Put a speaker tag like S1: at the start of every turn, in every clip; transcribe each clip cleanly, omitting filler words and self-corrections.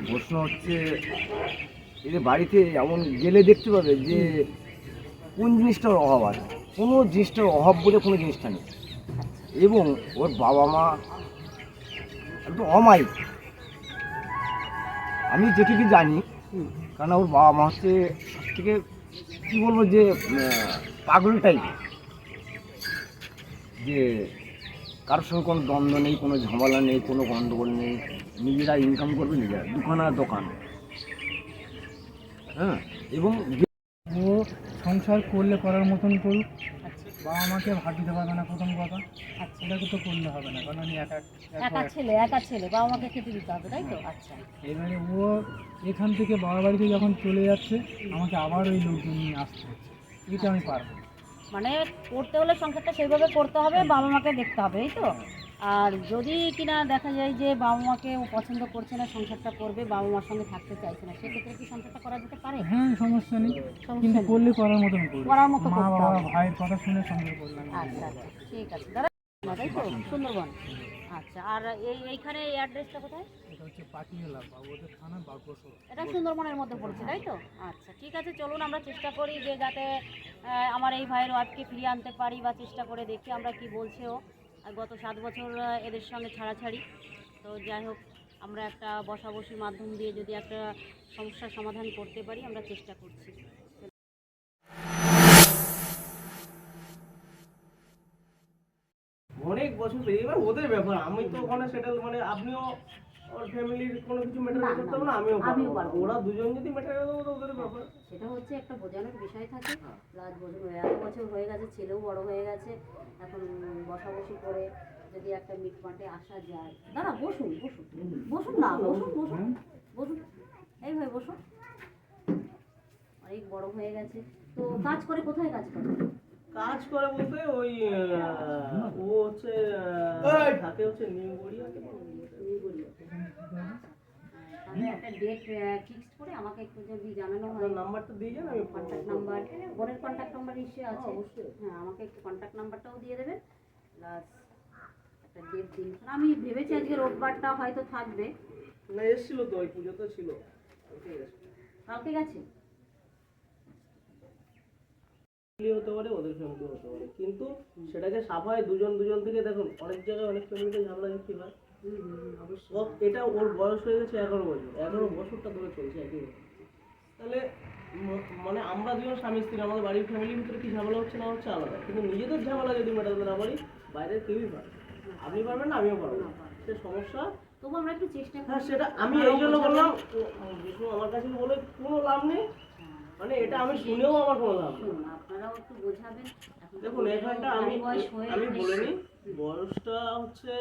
S1: প্রশ্ন হচ্ছে এদের বাড়িতে এমন গেলে দেখতে পাবে যে কোন জিনিসটার অভাব আছে। কোনো জিনিসটার অভাব বলে কোনো জিনিসটা নেই। এবং ওর বাবা মা একটু অমায়িক, আমি যেটুকু জানি। কারণ ওর বাবা মা হচ্ছে থেকে কী বলবো যে পাগল টাইপের, যে কারোর সঙ্গে কোনো দ্বন্দ্ব নেই, কোনো ঝামেলা নেই, কোনো গণ্ডগোল নেই, নিজেরা ইনকাম করবে নিজেরা, দোকান আর দোকান। হ্যাঁ, এবং
S2: ও সংসার করলে করার মতন করুক, বাবা মাকে ভাত দিতে পারবে না প্রথম কথা। এটাকে তো করলে হবে না, কারণ আমি
S3: একা ছেলে বাবা মাকে খেতে দিতে হবে, তাই তো? আচ্ছা,
S2: এবারে ও এখান থেকে বাবা বাড়িতে যখন চলে যাচ্ছে আমাকে আবার ওই লোকজন নিয়ে আসতে হচ্ছে, এটা আমি পারবো না।
S3: মানে করতে হলে সংসারটা সেইভাবে করতে হবে, বাবা মাকে দেখতে হবে, এই তো। আর যদি কিনা দেখা যায় যে বাবা মাকে ও পছন্দ করছে না, সংসারটা করবে, বাবা মার সঙ্গে থাকতে চাইছে না, সেক্ষেত্রে কি সংসারটা করা যেতে পারে?
S2: হ্যাঁ, সমস্যা নেই,
S3: সমস্যা
S2: কিন্তু
S3: নেই।
S2: করলে করার মতন করবো,
S3: করার মতো
S2: মা
S3: করতে
S2: বাবা
S3: হবে।
S2: ভাইয়ের কথা শুনে সংসার করলাম।
S3: আচ্ছা আচ্ছা, ঠিক আছে দাদা, তাই তো? সুন্দরবন। আচ্ছা, আর এইখানে এই অ্যাড্রেসটা কোথায়?
S2: এটা হচ্ছে পাটিয়ালা বাবুদের থানা বাগবসর।
S3: এটা সুন্দরবনের মধ্যে পড়ছে, তাই তো? আচ্ছা, ঠিক আছে, চলুন আমরা চেষ্টা করি যে যাতে আমার এই ভাইয়ের ওয়াইফকে ফিরিয়ে আনতে পারি, বা চেষ্টা করে দেখি আমরা কি বলছে ও। আর গত 7 বছর এদের সঙ্গে ছাড়াছাড়ি, তো যাই হোক, আমরা একটা বসাবসির মাধ্যম দিয়ে যদি একটা সমস্যার সমাধান করতে পারি, আমরা চেষ্টা করছি।
S4: অনেক বছর ধরে, এবার ওদের ব্যাপার, আমি তো ওখানে সেটেল, মানে আপনিও ওর ফ্যামিলির কোনো কিছু ম্যাটার
S3: না,
S4: করতে
S3: না,
S4: হবে না, আমিও
S3: আমিও
S4: পারবো না।
S3: পারবো না।
S4: ওরা দুজন যদি ম্যাটার করে দেবো তো ওদের ব্যাপার।
S3: সেটা হচ্ছে একটা বোঝানোর বিষয় থাকে, প্লাস এত বছর হয়ে গেছে, ছেলেও বড় হয়ে গেছে, এখন বসাবসি করে যদি একটা মিটমাটে আসা যায়। দাদা বসুন বসুন বসুন, না বসুন বসুন বসুন, এই ভাই বসুন। অনেক বড় হয়ে গেছে তো, কাজ করে কোথায় কাজ করে?
S4: কাজ করে বলতে ওই ও হচ্ছে থাকে হচ্ছে নিউ গড়িয়াতে।
S3: তাহলে একটা ডেট ফিক্সড করে আমাকে একটু যদি জানানো হয়।
S4: আপনার নাম্বারটা দিয়ে যান, আমি
S3: কন্ট্যাক্ট নাম্বার, বোনের কন্ট্যাক্ট নাম্বার নিশ্চয়ই আছে? অবশ্যই। হ্যাঁ, আমাকে একটু কন্ট্যাক্ট নাম্বারটাও দিয়ে দেবেন, প্লাস একটা ডেট দিন। আমি ভেবেছি আজকে রোববারটা হয়তো থাকবে।
S4: না, এসেছিল তো, ওই পুজোতে ছিল। ঠিক আছে,
S3: কালকে গেছে?
S4: ফ্যামিলি হতে পারে, ওদের ফ্যামিলি হতে পারে, কিন্তু সেটাকে সাফায় দুজন দুজন থেকে দেখুন, অনেক জায়গায় অনেক ফ্যামিলিতে ঝামেলা ঝাঁকি হয়। এটা ওর বয়স হয়ে গেছে 11 বছর, 11 বছরটা ধরে চলছে একই রকম। তাহলে মানে আমরা দুজন স্বামী স্ত্রী, আমাদের বাড়ির ফ্যামিলির ভিতরে কি ঝামেলা হচ্ছে না হচ্ছে আলাদা, কিন্তু নিজেদের ঝামেলা যদি মেটাতে না পারি, বাইরের কেউই পারে। আপনি পারবেন না, আমিও পারবো না, সে সমস্যা।
S3: তবু আমরা একটু চেষ্টা
S4: হ্যাঁ,
S3: করি।
S4: সেটা আমি এই জন্য বললাম, বিষ্ণু আমার কাছে বলে কোনো লাভ নেই, মানে এটা আমি শুনেও আমার কোনো লাভ নেই।
S3: শুনুন, আপনারাও একটু বোঝাবেন। এখন
S4: দেখুন, এখানটা আমি আমি বলিনি, বয়সটা হচ্ছে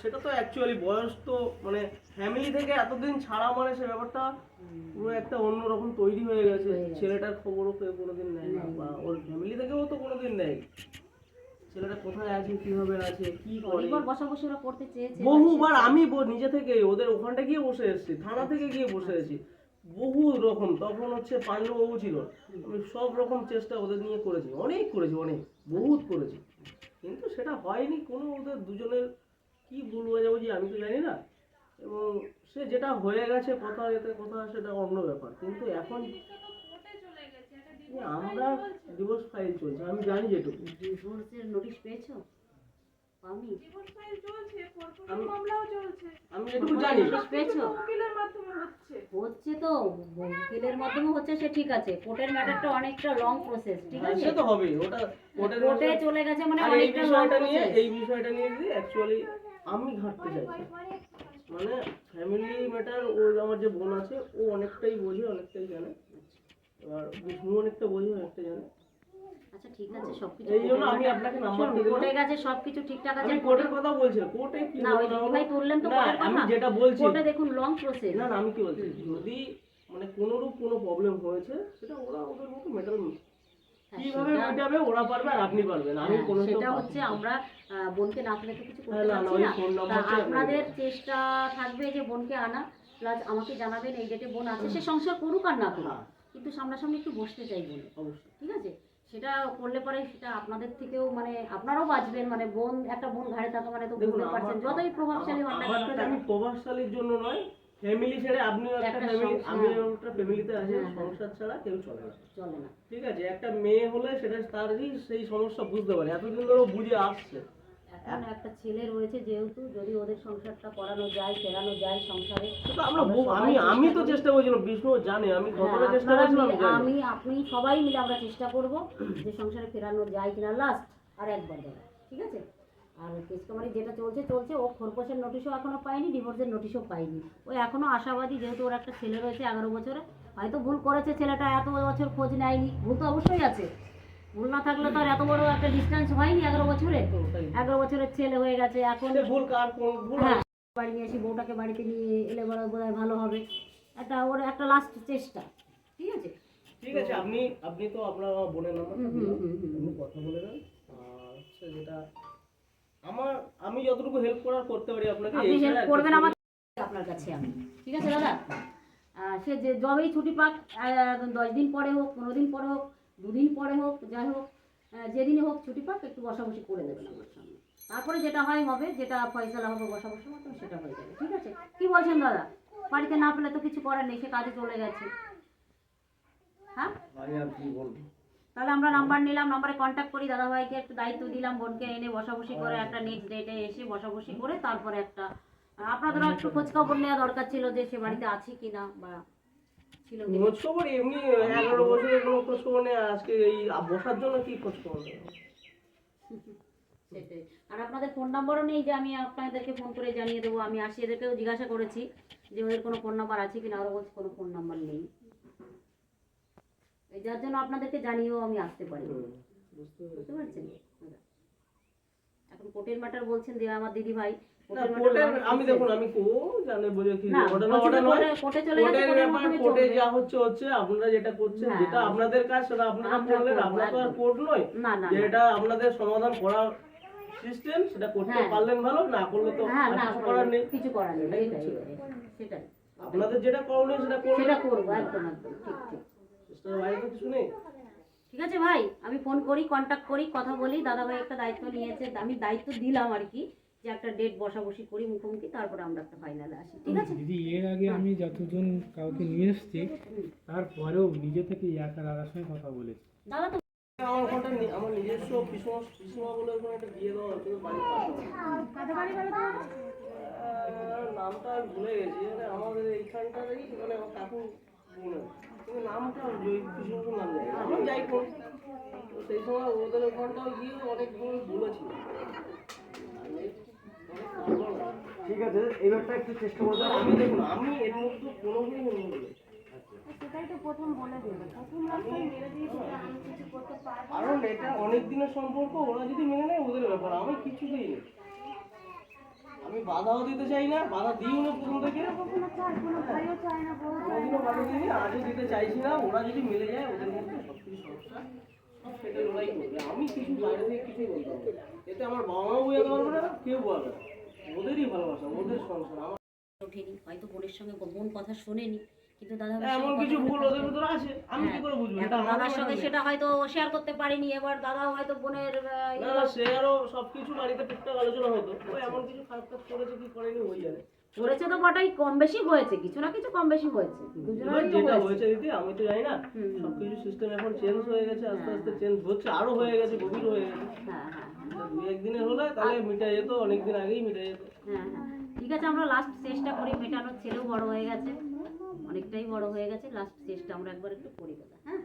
S4: সেটা তো অ্যাকচুয়ালি বয়স তো, মানে ফ্যামিলি থেকে এতদিন ছাড়া, মানে সে ব্যাপারটা পুরো একটা অন্যরকম তৈরি হয়ে গেছে। ছেলেটার খবরও কেউ কোনোদিন নেয় না, বা ওর ফ্যামিলি থেকেও তো কোনোদিন নেয়। ছেলেটা কোথায় আছে, কিভাবে আছে, কি করে,
S3: অনেকবার বসাবসি ওরা করতে চেয়েছে,
S4: বহুবার আমি নিজে থেকে ওদের ওখানটা গিয়ে বসে এসেছি, থানা থেকে গিয়ে বসে আছি বহু রকম। তখন হচ্ছে পাণ্ডববাবু ছিল, আমি সব রকম চেষ্টা ওদের নিয়ে করেছি, অনেক করেছি, অনেক বহুত করেছি, কিন্তু সেটা হয়নি। কোনো ওদের দুজনের কি ভুল হয়ে যাবো যে আমি তো জানি না, এবং সে যেটা হয়ে গেছে কথা, এতে কথা, সেটা অন্য ব্যাপার। কিন্তু এখন আমরা ডিভোর্স ফাইল চলছে, আমি জানি যেটুকু।
S3: ডিভোর্সের নোটিশ পেয়েছো? পাওনি?
S4: আমি যেটুকু জানি।
S3: নোটিশ পেয়েছো? হচ্ছে তো, উকিলের মাধ্যমে হচ্ছে, সে ঠিক আছে। কোর্টের ম্যাটারটা অনেকটা লং প্রসেস, ঠিক
S4: হ্যাঁ,
S3: আছে?
S4: সে তো হবেই, ওটা
S3: কোর্টে চলে গেছে মানে
S4: আর এই
S3: অনেকটা লং
S4: বিষয়টা নিয়ে,
S3: প্রসেস।
S4: এই বিষয়টা নিয়ে যে অ্যাকচুয়ালি আমি ঘাটতে চাইছি, মানে ফ্যামিলি ম্যাটার। ও আমার যে বোন আছে, ও অনেকটাই বোঝে, অনেকটাই জানে, এবার বিষ্ণু অনেকটা বোঝে, অনেকটা জানে।
S3: আচ্ছা, ঠিক আছে, সবকিছু
S4: এই জন্য আমি আপনাকে নাম্বার দিয়ে
S3: কোর্টে
S4: দিলাম।
S3: গেছে, সবকিছু ঠিকঠাক আছে।
S4: আমি কোর্টের কথা বলছি, কোর্টে কি
S3: না, ওই দিদিভাই তুললেন তো
S4: না,
S3: কোর্টের
S4: আমি
S3: কথা।
S4: যেটা বলছি,
S3: কোর্টে দেখুন লং প্রসেস।
S4: না না, আমি কি বলছি, যদি মানে কোনোরূপ কোনো প্রবলেম হয়েছে, সেটা ওরা ওদের মতো মেটাল কিভাবে মেটাবে, ওরা পারবে আর আপনি পারবেন, আমি কোনো
S3: সেটা হচ্ছে আমরা বোনকে না পেলে তো কিছু করতে
S4: না, না,
S3: পারছি
S4: ওই
S3: না।
S4: ফোন
S3: তা
S4: নাম্বারটা
S3: আপনাদের চেষ্টা থাকবে যে বোনকে আনা, প্লাস আমাকে জানাবেন এই ডেটে বোন আছে, সে সংসার করুক আর না করুক, কিন্তু সামনাসামনি একটু বসতে চাই বোন,
S4: অবশ্যই।
S3: ঠিক আছে? সেটা করলে পরে সেটা আপনাদের থেকেও, মানে আপনারাও বাঁচবেন। মানে বোন, একটা বোন ঘাড়ে থাকা মানে তো
S4: দেখুন,
S3: বুঝতে পারছেন, যতই প্রভাবশালী হন না
S4: আমার
S3: কেন।
S4: কাছে আমি প্রভাবশালীর জন্য নয়, ফ্যামিলি ছেড়ে আপনিও একটা
S3: একটা
S4: ফ্যামিলি,
S3: সংসার।
S4: আমিও একটা ফ্যামিলিতে আছি,
S3: হ্যাঁ, হ্যাঁ।
S4: সংসার ছাড়া কেউ চলে না।
S3: চলে না।
S4: ঠিক আছে, একটা মেয়ে হলে সেটা তারই সেই সমস্যা বুঝতে পারে, এতদিন ধরে ও বুঝে আসছে।
S3: এখন একটা ছেলে রয়েছে যেহেতু, যদি ওদের সংসারটা করানো যায়, ফেরানো যায় সংসারে,
S4: সেটা আমরা
S3: আমরা সবাই
S4: আমি তো
S3: করি।
S4: চেষ্টা করেছিলাম, বিষ্ণু জানে আমি
S3: হ্যাঁ,
S4: কতটা চেষ্টা
S3: আপনারা
S4: করেছিলাম
S3: মিলে,
S4: জানি।
S3: আমি আপনি সবাই মিলে আমরা চেষ্টা করব যে সংসারে ফেরানো যায় কিনা, লাস্ট আর একবার দেওয়া, ঠিক আছে? আর কেস কামারি যেটা চলছে চলছে, ও খোরপোশের নোটিশও এখনো পায়নি, ডিভোর্সের নোটিশও পায়নি। ও এখনো আশাবাদী, যেহেতু ওর একটা ছেলে রয়েছে 11 বছরে, হয়তো ভুল করেছে ছেলেটা, এত বছর খোঁজ নেয়নি, ভুল তো অবশ্যই আছে, ভুল না থাকলে তো আর এত বড় একটা ডিস্টেন্স হয়নি 11 বছরে। 11 বছরের ছেলে হয়ে গেছে এখন।
S4: সে ভুল কার কোন ভুল?
S3: হ্যাঁ, বাড়ি নিয়ে এসে বউটাকে বাড়িতে নিয়ে এলে বোধহয় ভালো হবে, একটা ওর একটা লাস্ট চেষ্টা, ঠিক আছে?
S4: ঠিক আছে, আপনি তো আপনার বোনের নাম্বার আপনি কথা বলে নেন। আর হচ্ছে যেটা আমি যতটুকু হেল্প করার করতে পারি আপনাকে,
S3: আপনি
S4: এই ছাড়া
S3: হেল্প
S4: আর
S3: করবেন
S4: কিছু
S3: আমাকে, আপনার কাছে আমি, ঠিক আছে দাদা? সে যে যবেই ছুটি পাক, 10 দিন পরে হোক, 15 দিন পরে হোক, 2 দিন পরে হোক, যাই হোক, যেদিনই হোক ছুটি পাক, একটু বসাবসি করে দেবেন আমার সামনে। তারপরে যেটা হয় হবে, যেটা ফয়সালা হবে বসাবসির মতো, সেটা হয়ে যাবে, ঠিক আছে? কি বলছেন দাদা? বাড়িতে না পেলে তো কিছু করার নেই, সে কাজে চলে গেছে। হ্যাঁ,
S4: আমি আর কি বলবো।
S3: তাহলে আমরা নাম্বার নিলাম, নাম্বারে কন্ট্যাক্ট করি, দাদাভাইকে একটু দায়িত্ব দিলাম, বোনকে এনে বসাবসি করে একটা নেক্সট ডেটে এসে বসাবসি করে, তারপরে একটা আপনাদেরও একটু খোঁজ খবর নেওয়া দরকার ছিল যে সে বাড়িতে আছে কিনা বা ছিল কিনা।
S4: খোঁজ খবর এমনি 11 বছরের কোনো খোঁজ খবর নেই, আজকে এই বসার জন্য কি খোঁজ খবর নেই?
S3: সেটাই। আর আপনাদের ফোন নাম্বারও নেই যে আমি আপনাদেরকে ফোন করে জানিয়ে দেবো। আমি আসি, এদেরকেও জিজ্ঞাসা করেছি যে ওদের কোনো ফোন নাম্বার আছে কিনা, ওরা বলছে কোনো ফোন নাম্বার নেই। এই যার জন্য আপনাদেরকে জানিয়েও আমি আসতে পারি, বুঝতে পারছেন? এখন কোর্টের ম্যাটার বলছেন যে আমার দিদি ভাই,
S4: না, কোর্টের আমি দেখুন, আমি জানে বলে কি
S3: না,
S4: ওটা
S3: বলছি যে
S4: নয়।
S3: কোর্টে চলে গেছে,
S4: কোর্টের
S3: কোর্টের
S4: ব্যাপার,
S3: মাধ্যমে
S4: কোর্টে
S3: চলবে।
S4: যা হচ্ছে আপনারা যেটা করছেন,
S3: হ্যাঁ,
S4: যেটা আপনাদের কাজ সেটা আপনারা
S3: আমরা
S4: করলেন,
S3: করবো,
S4: আপনারা তো আর
S3: একদম।
S4: কোর্ট নয়
S3: না, না,
S4: যে
S3: না।
S4: এটা আপনাদের সমাধান করার সিস্টেম, সেটা করতে
S3: হ্যাঁ।
S4: পারলেন ভালো, না করলে তো
S3: হ্যাঁ,
S4: আর
S3: না
S4: কিছু করার নেই।
S3: কিছু করার নেই,
S4: এটাই
S3: এটাই,
S4: হচ্ছে।
S3: সেটাই।
S4: আপনাদের যেটা করণীয় সেটা করবেন,
S3: সেটা করবো, একদম একদম, ঠিক ঠিক।
S4: সিস্টেমের বাইরে তো কিছু নেই।
S3: ঠিক আছে ভাই, আমি ফোন করি, কন্ট্যাক্ট করি, কথা বলি। দাদা ভাই একটা দায়িত্ব নিয়েছে, আমি দায়িত্ব দিলাম আর কি, যে একটা ডেট বসাবসি করি মুখোমুখি, তারপরে আমরা একটা ফাইনালে আসি, ঠিক আছে?
S2: দিদি, এর আগে আমি যতজন কাউকে নিয়ে এসেছি, তারপরেও নিজে থেকে একা দাদার সঙ্গে কথা বলেছি।
S3: দাদা তো
S4: আমার ওখানটা আমার নিজস্ব পিসমা বলে ওখানে একটা বিয়ে দেওয়া হচ্ছে বাড়ির পাশে। নামটা আমি ভুলে গেছি, মানে আমাদের এইখানটারই, মানে আমার কাকু মনে হয়। কিন্তু নামটা পিসমা নাম জানি না। আমি যাই করি, তো সেই সময় ওদের ওখানটাও গিয়ে অনেক বলেছিল।
S1: ঠিক আছে, এবারটা একটু চেষ্টা করবেন।
S4: আমি দেখুন, আমি এর মধ্যে কোনোদিন বলি
S3: সেটাই তো প্রথম বলে দিলাম, প্রথম রাস্তায় মেরে দিয়েছি, আমি কিছু করতে পারবো না।
S4: কারণ এটা অনেক দিনের সম্পর্ক, ওরা যদি মেনে নেয় ওদের ব্যাপার, আমি কিছুতেই নেই। আমি বাধাও দিতে চাই না, বাধা দিই না প্রথম থেকে,
S3: কখনো চাই, কোনো ভাইও চায় না, বউ
S4: কোনোদিনও বাধা দিই, আজও দিতে চাইছি না। ওরা যদি মিলে যায়, ওদের মধ্যে সব কিছু সমস্যা সব সেটা ওরাই করবে, আমি কিছু বাইরে থেকে কিছুই বলতে পারবো না। এতে আমার বাবা মাও বোঝাতে পারবে না, কেউ বলবে না। ওদেরই ভালোবাসা, ওদের সংসার। আমার
S3: ওঠেনি, হয়তো বোনের সঙ্গে বোন কথা শোনেনি, কিন্তু দাদা
S4: এমন কিছু ভুল ওদের ভিতরে আছে, আমি কি করে বুঝবো? এটা আমার
S3: দাদার
S4: ব্যাপার
S3: সঙ্গে
S4: না।
S3: সেটা হয়তো শেয়ার করতে পারিনি, এবার দাদাও হয়তো বোনের
S4: না না, সে আরো সবকিছু বাড়িতে টুকটাক আলোচনা হতো, ও এমন কিছু খারাপ কাজ করেছে কি করেনি ওই জানে।
S3: করেছে তো বটাই, কম বেশি হয়েছে, কিছু না কিছু কম বেশি হয়েছে,
S4: এবার
S3: দুজনেরই তো
S4: যেটা
S3: হয়েছে।
S4: হয়েছে দিদি, আমি তো জানি না, সবকিছু সিস্টেম এখন চেঞ্জ হয়ে গেছে, আস্তে আস্তে চেঞ্জ হচ্ছে, আরো হয়ে গেছে, গভীর হয়ে গেছে।
S3: হ্যাঁ হ্যাঁ
S4: এটা দুই একদিনের হলে তাহলে মিটে যেত, অনেকদিন আগেই মিটে যেত।
S3: হ্যাঁ হ্যাঁ, ঠিক আছে, আমরা লাস্ট চেষ্টা করি মেটানোর। ছেলেও বড় হয়ে গেছে, অনেকটাই বড় হয়ে গেছে, লাস্ট চেষ্টা আমরা একবার একটু করি দাদা। হ্যাঁ,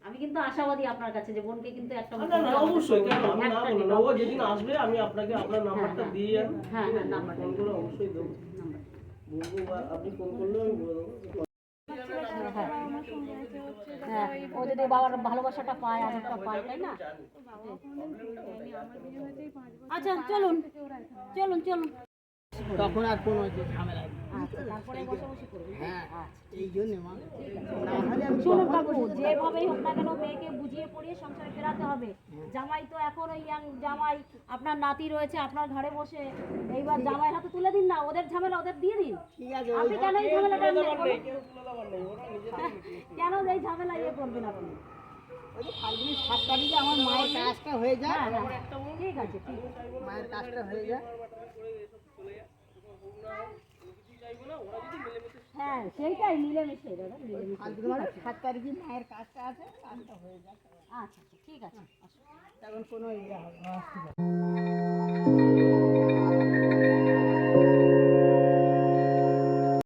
S3: আমি কিন্তু আশাবাদী আপনার কাছে যে বোনকে কিন্তু একটা
S4: না না, অবশ্যই, কেন আমি না
S3: একটা
S4: বলবো না, ও যেদিন আসবে আমি আপনাকে আপনার নাম্বারটা
S3: হ্যাঁ,
S4: দিয়ে যাবো,
S3: হ্যাঁ,
S4: ঠিক
S3: হ্যাঁ,
S4: আছে?
S3: নাম্বারটা
S4: ফোন করে অবশ্যই দেবো,
S3: নাম্বার।
S4: বলবো, বা আপনি ফোন করলেও আমি বলে দেবো।
S3: হ্যাঁ, ও যদি বাবার ভালোবাসাটা পায়, আদরটা পায়, তাই না? আচ্ছা, চলুন চলুন চলুন।
S2: তখন আর কোনো ঝামেলা নেই।
S3: আচ্ছা, তারপরে বসাবসি করুন।
S2: হ্যাঁ,
S3: আচ্ছা,
S2: এই জন্য মা, না হলে আমি
S3: শুনুন কাকু, যেভাবেই হোক না কেন মেয়েকে বুঝিয়ে পড়িয়ে সংসারে ফেরাতে হবে। জামাই তো এখন ওই ইয়াং জামাই, আপনার নাতি রয়েছে আপনার ঘরে বসে, এইবার জামাই হাতে তুলে দিন না, ওদের ঝামেলা ওদের দিয়ে দিন।
S2: ঠিক আছে,
S3: আপনি কেন এই ঝামেলাটা আনলেন বলুন?
S4: কেউ তুলে দেওয়ার নেই, ওরা নিজেদের
S3: কেন এই ঝামেলা ইয়ে করবেন আপনি?
S2: ওই যে ফাল্গুনি 7 তারিখে আমার মায়ের কাজটা হয়ে যায়,
S3: হ্যাঁ হ্যাঁ, ঠিক আছে, ঠিক আছে।
S2: মায়ের কাজটা হয়ে যায়।
S4: চাইবো না, ওরা যদি মিলেমিশে
S3: হ্যাঁ সেইটাই মিলেমিশে দাদা মিলেমিশে
S5: 7 তারিখে মায়ের কাজটা আছে, কাজটা হয়ে যাবে।
S3: আচ্ছা আচ্ছা ঠিক আছে আসো।
S5: তখন কোনো ইয়ে হবে না।
S2: আচ্ছা, ঠিক আছে।